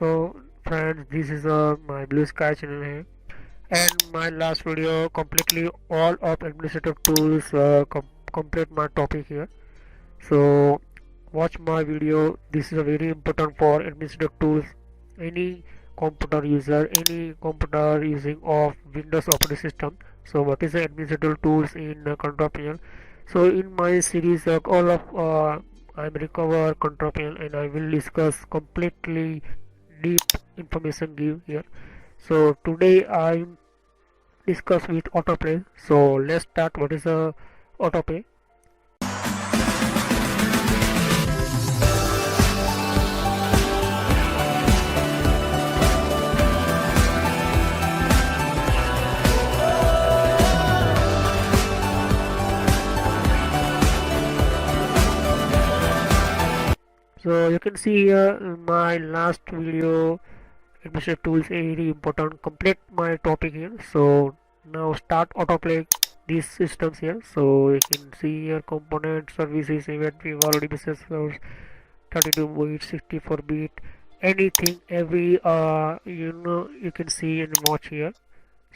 So friends, this is my Blue Sky channel here, and my last video completely all of administrative tools complete my topic here. So watch my video. This is a very important for administrative tools. Any computer user, any computer using of Windows operating system. So what is the administrative tools in control panel? So in my series, all of I'm recover control panel, and I will discuss completely deep information give here. So today I discuss with autoplay. So let's start. What is a autoplay? So you can see here in my last video administrative tools very important complete my topic here. So now start autoplay these systems here. So you can see here component services event we've already discussed 32-bit 64-bit anything every you can see and watch here.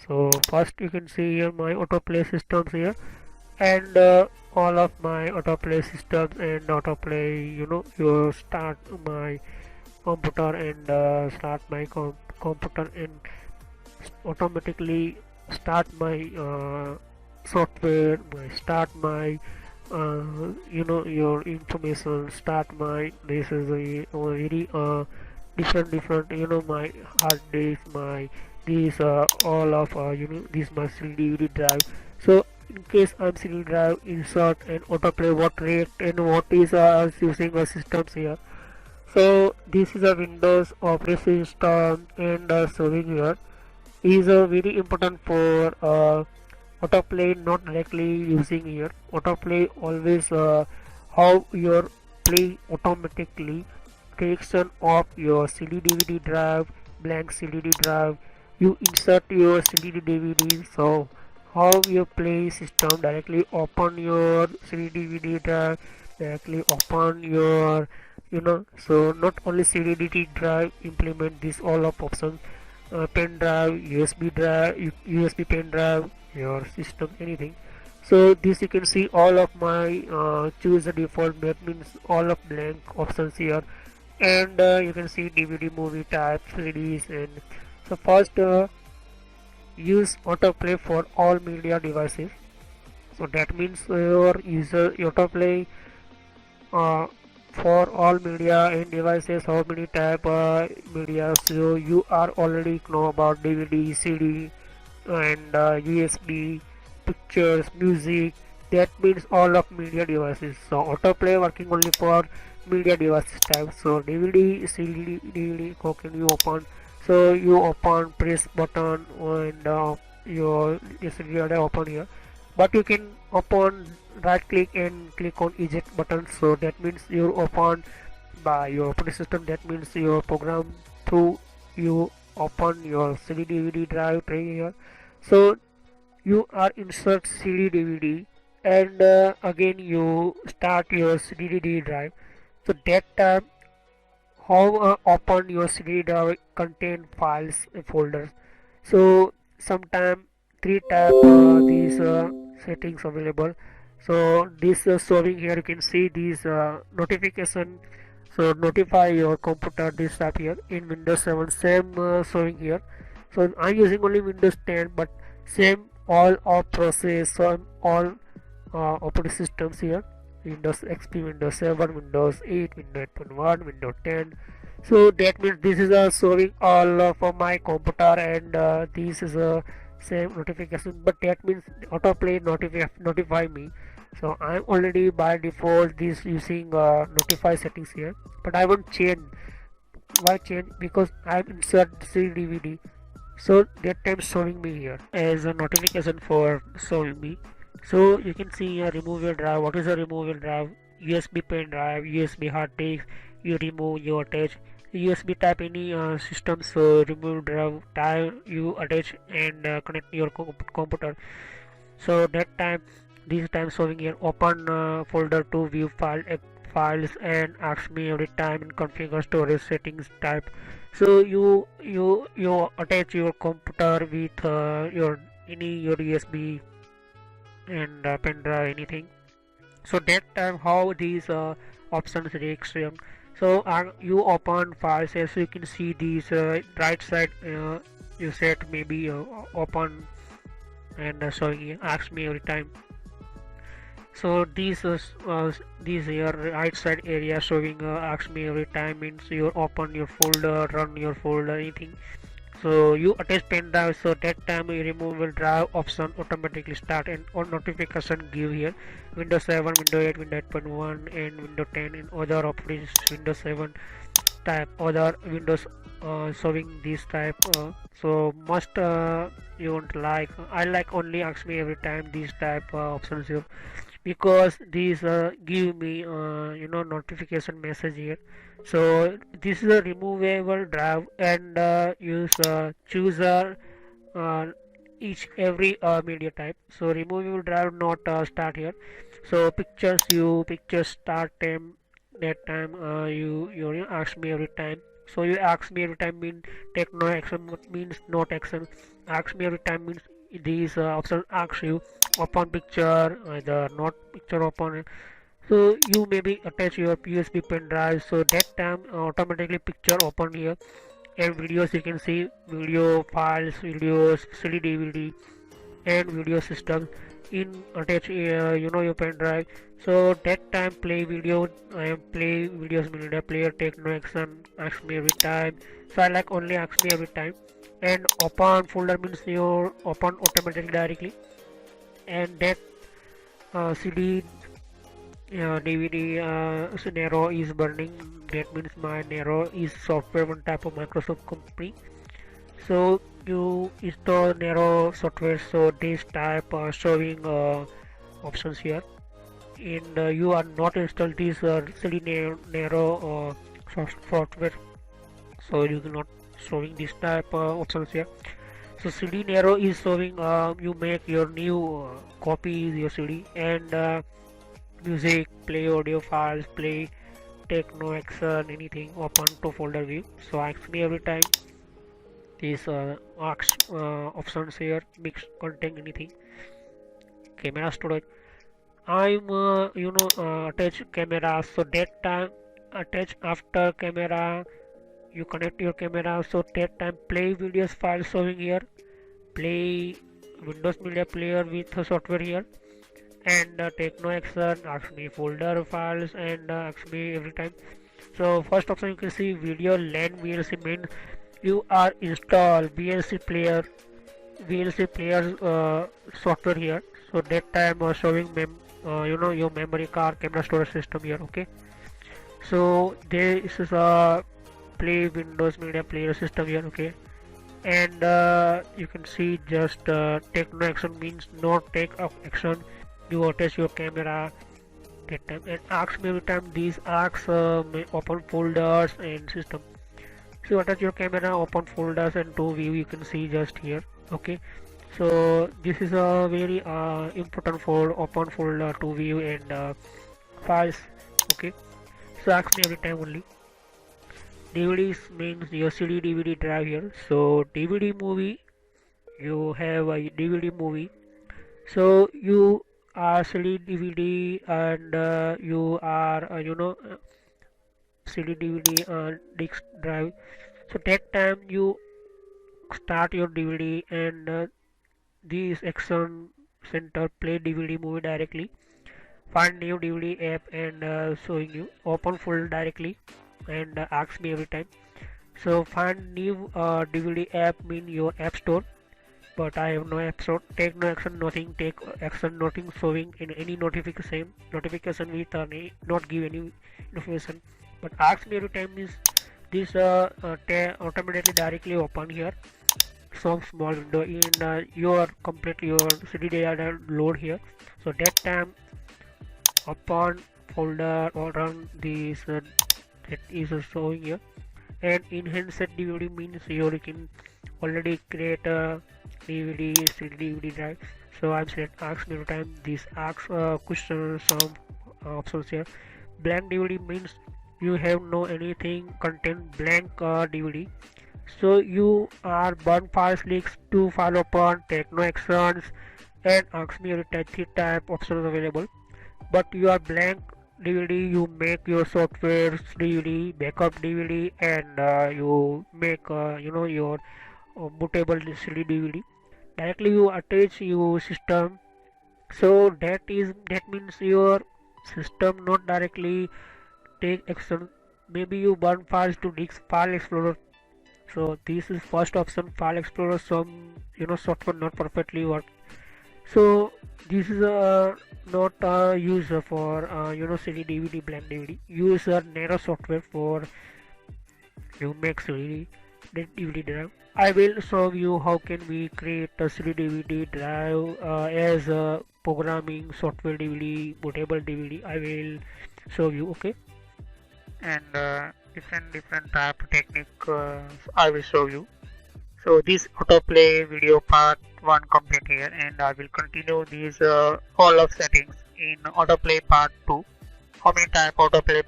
So first you can see here my autoplay systems here, and all of my autoplay systems and autoplay, you start my computer and start my computer and automatically start my software, my start my your information, start my this is a very different my hard disk, my these all of this my CD drive. So in case I'm CD drive insert and autoplay what rate and what is using a systems here. So this is a Windows operating system, and showing here is very important for autoplay, not directly using here. Autoplay always how your play automatically creation of your CD DVD drive, blank CD drive. You insert your CD DVD. So how your play system directly open your CD DVD drive, directly open your so not only CD drive implement this all of options, pen drive, USB pen drive, your system anything. So this you can see all of my choose the default, that means all of blank options here, and you can see DVD movie type, CDs. And so first use autoplay for all media devices. So that means your user autoplay uh, for all media and devices, how many type media. So you are already know about DVD, CD, and USB, pictures, music. That means all of media devices. So autoplay working only for media devices type. So DVD, CD, DVD, how can you open? So you open, press button, and your CD open here. But you can open, right click and click on eject button. So that means you open by your operating system. That means your program through you open your CD DVD drive tray here. So you are insert CD DVD, and again you start your CD DVD drive. So that time how open your CD drive contain files folders. So sometime three tab these settings available. So this showing here, you can see these notification. So notify your computer, this tab here in Windows 7 same showing here. So I'm using only Windows 10, but same all of process, so all operating systems here, Windows XP, Windows 7, Windows 8, Windows 8.1, Windows 10. So that means this is showing all for my computer, and this is a same notification, but that means autoplay notify me. So I'm already by default this using notify settings here, but I won't change. Why change? Because I'm insert CD DVD. So that time showing me here as a notification for showing me. So you can see here remove your drive. What is a remove your drive? USB pen drive, USB hard disk. You remove, you attach USB type any system. So remove drive type, you attach and connect your computer. So that time this time showing here open folder to view files and asks me every time in configure storage settings type. So you attach your computer with your USB and pen drive anything. So that time how these options react. So you open files, as you can see these right side you set maybe open and showing ask me every time. So these here right side area showing ask me every time means you open your folder, run your folder, anything. So you attach pen drive, so that time you remove will drive option automatically start and on notification give here Windows 7, Windows 8, Windows 8.1 and Windows 10 and other operating Windows 7 type other Windows showing this type. So must you won't like I like only ask me every time these type options here because these give me notification message here. So this is a removable drive and use choose uh, each every media type. So removable drive not start here. So pictures start time that time you ask me every time. So you ask me every time mean take no action means not action. Ask me every time means these options ask you open picture either not picture open. So you maybe attach your USB pen drive, so that time automatically picture open here and videos you can see video files videos CD DVD and video system in attach your pen drive. So that time play video play videos media player take no action ask me every time. So I like only ask me every time and open folder means you open automatically directly and that CD DVD Nero is burning. That means my Nero is software one type of Microsoft company. So you install Nero software. So this type showing options here. And you are not install this CD Nero software. So you will not showing this type options here. So CD Nero is showing you make your new copy your CD and music, play audio files, play take no action, anything open to folder view. So ask me every time these options here mix contain anything. Camera storage. I'm attach camera, so that time attach after camera you connect your camera, so that time play videos file showing here play Windows Media Player with software here and take no action ask me folder files and ask me every time. So first option you can see video LAN VLC means you are install VLC player software here. So that time showing your memory card camera storage system here. Okay, so this is a play Windows Media Player system here. Okay, and you can see just take no action means not take action. You attach your camera that time and ask me every time these asks may open folders and system. So attach your camera open folders and to view you can see just here. Okay, so this is a very important for open folder to view and files. Okay, so ask me every time only. DVDs means your CD DVD drive here. So DVD movie you have a DVD movie. So you are CD DVD and you are CD DVD disk drive. So that time you start your DVD and this action center play DVD movie directly. Find new DVD app and showing you open folder directly and ask me every time. So find new DVD app mean your app store, but I have no app store. Take no action nothing take action nothing showing in any notification with not give any information. But ask me every time is this automatically directly open here some small window in your complete your CD data load here. So that time upon folder or run this that is showing here and enhanced DVD means you can already create a DVD CD DVD drive. So I'm saying ask me every time this ask question some options here Blank DVD means you have no anything contain blank DVD. So you are burn file clicks to file open, take no actions, and ask me any type options available. But you are blank DVD, you make your software DVD, backup DVD, and you make your bootable CD DVD. Directly you attach your system, so that means your system not directly take action. Maybe you burn files to disk file explorer. So this is first option, file explorer. Some software not perfectly work. So this is not used for CD DVD blank DVD. Use a narrow software for you make CD DVD drive. I will show you how can we create a CD DVD drive as a programming software DVD, bootable DVD. I will show you, okay? And different type of technique I will show you. So this autoplay video part 1 complete here, and I will continue these all of settings in autoplay part 2. How many type autoplay,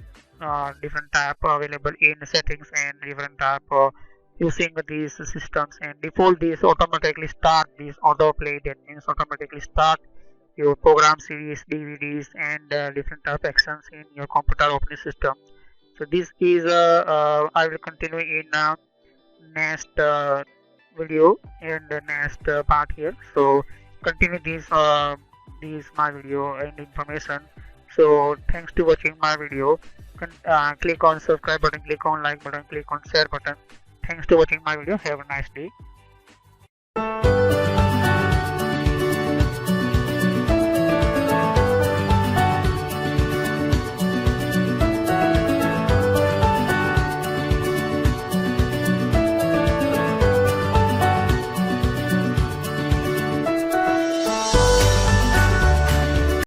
different type available in settings, and different type using these systems, and default this automatically start this autoplay. That means automatically start your program series, DVDs, and different type actions in your computer operating system. So this is I will continue in next video and the next part here. So continue this my video and information. So thanks to watching my video. Click on subscribe button, click on like button, click on share button. Thanks to watching my video. Have a nice day.